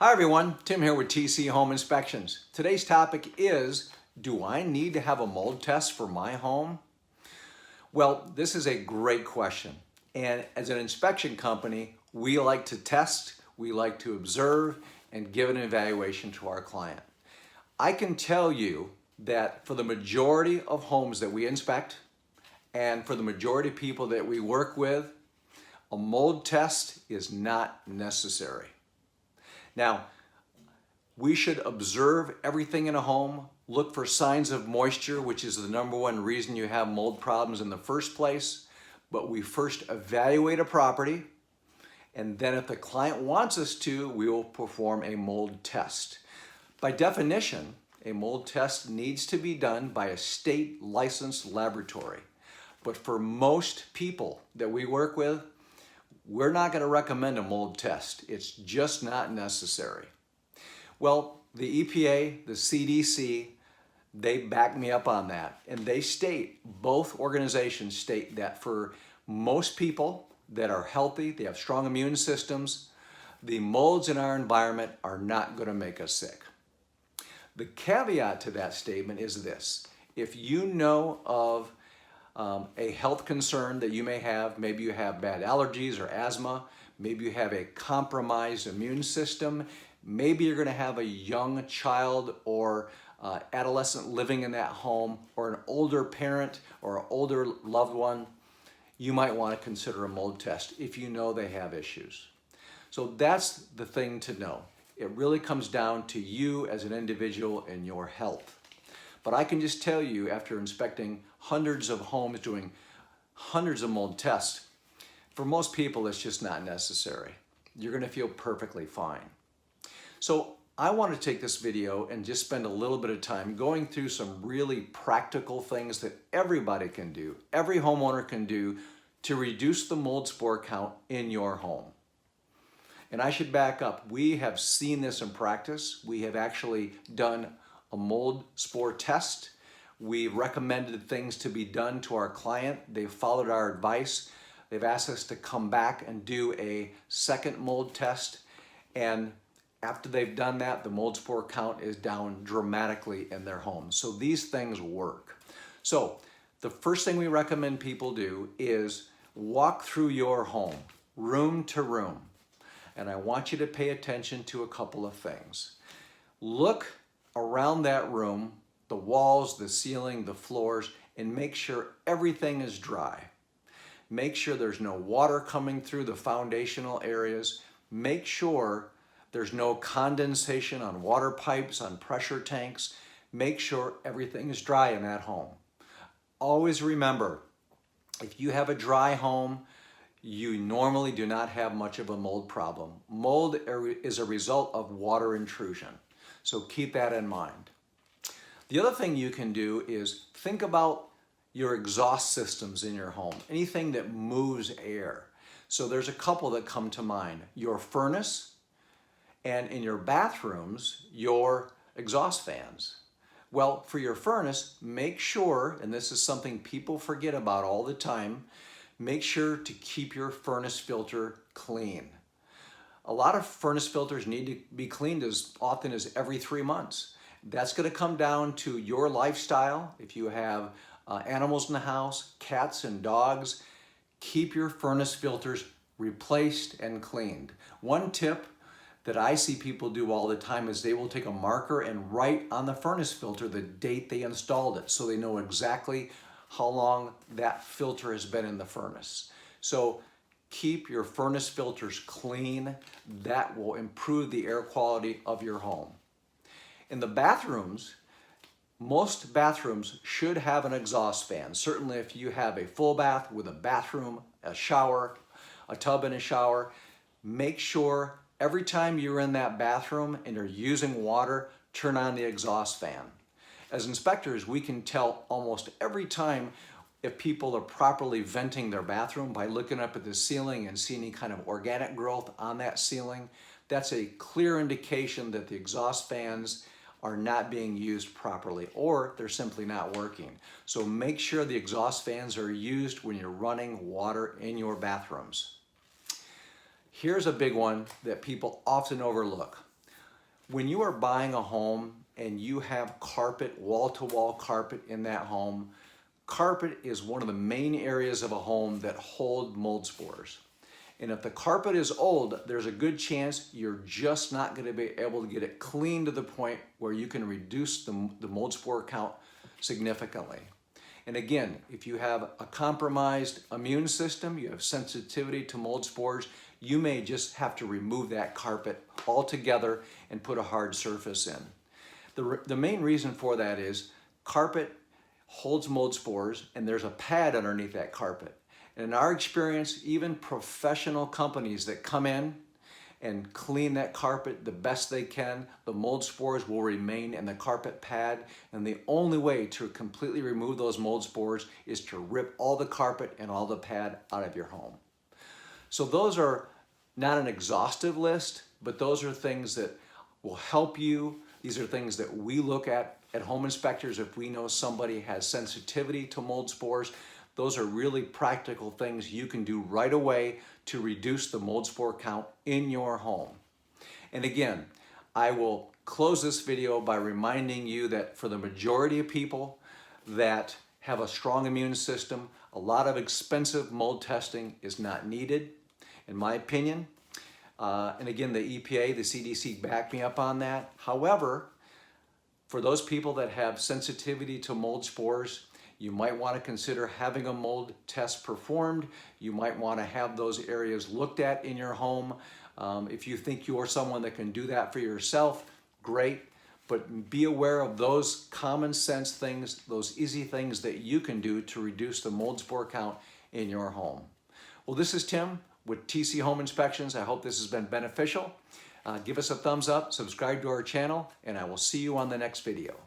Hi everyone, Tim here with TC Home Inspections. Today's topic is, do I need to have a mold test for my home? Well, this is a great question. And as an inspection company, we like to test, we like to observe, and give an evaluation to our client. I can tell you that for the majority of homes that we inspect, and for the majority of people that we work with, a mold test is not necessary. Now, we should observe everything in a home, look for signs of moisture, which is the number one reason you have mold problems in the first place. But we first evaluate a property, and then if the client wants us to, we will perform a mold test. By definition, a mold test needs to be done by a state licensed laboratory. But for most people that we work with, we're not going to recommend a mold test. It's just not necessary. Well, the EPA, the CDC, they back me up on that. And they state, both organizations state that for most people that are healthy, they have strong immune systems, the molds in our environment are not going to make us sick. The caveat to that statement is this: if you know of a health concern that you may have, maybe you have bad allergies or asthma, maybe you have a compromised immune system, maybe you're going to have a young child or adolescent living in that home, or an older parent or an older loved one, you might want to consider a mold test if you know they have issues. So that's the thing to know. It really comes down to you as an individual and your health. But I can just tell you, after inspecting hundreds of homes, doing hundreds of mold tests, for most people it's just not necessary. You're going to feel perfectly fine. So I want to take this video and just spend a little bit of time going through some really practical things that everybody can do, every homeowner can do, to reduce the mold spore count in your home. And I should back up. We have seen this in practice. We have actually done a mold spore test. We recommended things to be done to our client. They've followed our advice. They've asked us to come back and do a second mold test. And after they've done that, the mold spore count is down dramatically in their home. So these things work. So the first thing we recommend people do is walk through your home, room to room. And I want you to pay attention to a couple of things. Look around that room, the walls, the ceiling, the floors, and make sure everything is dry. Make sure there's no water coming through the foundational areas. Make sure there's no condensation on water pipes, on pressure tanks. Make sure everything is dry in that home. Always remember, if you have a dry home, you normally do not have much of a mold problem. Mold is a result of water intrusion. So keep that in mind. The other thing you can do is think about your exhaust systems in your home, anything that moves air. So there's a couple that come to mind: your furnace, and in your bathrooms, your exhaust fans. Well, for your furnace, make sure, and this is something people forget about all the time, make sure to keep your furnace filter clean. A lot of furnace filters need to be cleaned as often as every 3 months. That's going to come down to your lifestyle. If you have animals in the house, cats and dogs, keep your furnace filters replaced and cleaned. One tip that I see people do all the time is they will take a marker and write on the furnace filter the date they installed it, so they know exactly how long that filter has been in the furnace. So keep your furnace filters clean. That will improve the air quality of your home. In the bathrooms, most bathrooms should have an exhaust fan. Certainly if you have a full bath with a bathroom, a shower, a tub and a shower, make sure every time you're in that bathroom and you're using water, turn on the exhaust fan. As inspectors, we can tell almost every time if people are properly venting their bathroom by looking up at the ceiling and seeing any kind of organic growth on that ceiling. That's a clear indication that the exhaust fans are not being used properly, or they're simply not working. So make sure the exhaust fans are used when you're running water in your bathrooms. Here's a big one that people often overlook. When you are buying a home and you have carpet, wall-to-wall carpet in that home, carpet is one of the main areas of a home that hold mold spores. And if the carpet is old, there's a good chance you're just not going to be able to get it clean to the point where you can reduce the mold spore count significantly. And again, if you have a compromised immune system, you have sensitivity to mold spores, you may just have to remove that carpet altogether and put a hard surface in. The main reason for that is carpet holds mold spores and there's a pad underneath that carpet. And in our experience, even professional companies that come in and clean that carpet the best they can, the mold spores will remain in the carpet pad. And the only way to completely remove those mold spores is to rip all the carpet and all the pad out of your home. So those are not an exhaustive list, but those are things that will help you. These are things that we look at home inspectors if we know somebody has sensitivity to mold spores. Those are really practical things you can do right away to reduce the mold spore count in your home. And again, I will close this video by reminding you that for the majority of people that have a strong immune system, a lot of expensive mold testing is not needed, in my opinion. And again, the EPA, the CDC back me up on that. However, for those people that have sensitivity to mold spores, you might want to consider having a mold test performed. You might want to have those areas looked at in your home. If you think you're someone that can do that for yourself, great. But be aware of those common sense things, those easy things that you can do to reduce the mold spore count in your home. Well, this is Tim with TC Home Inspections. I hope this has been beneficial. Give us a thumbs up, subscribe to our channel, and I will see you on the next video.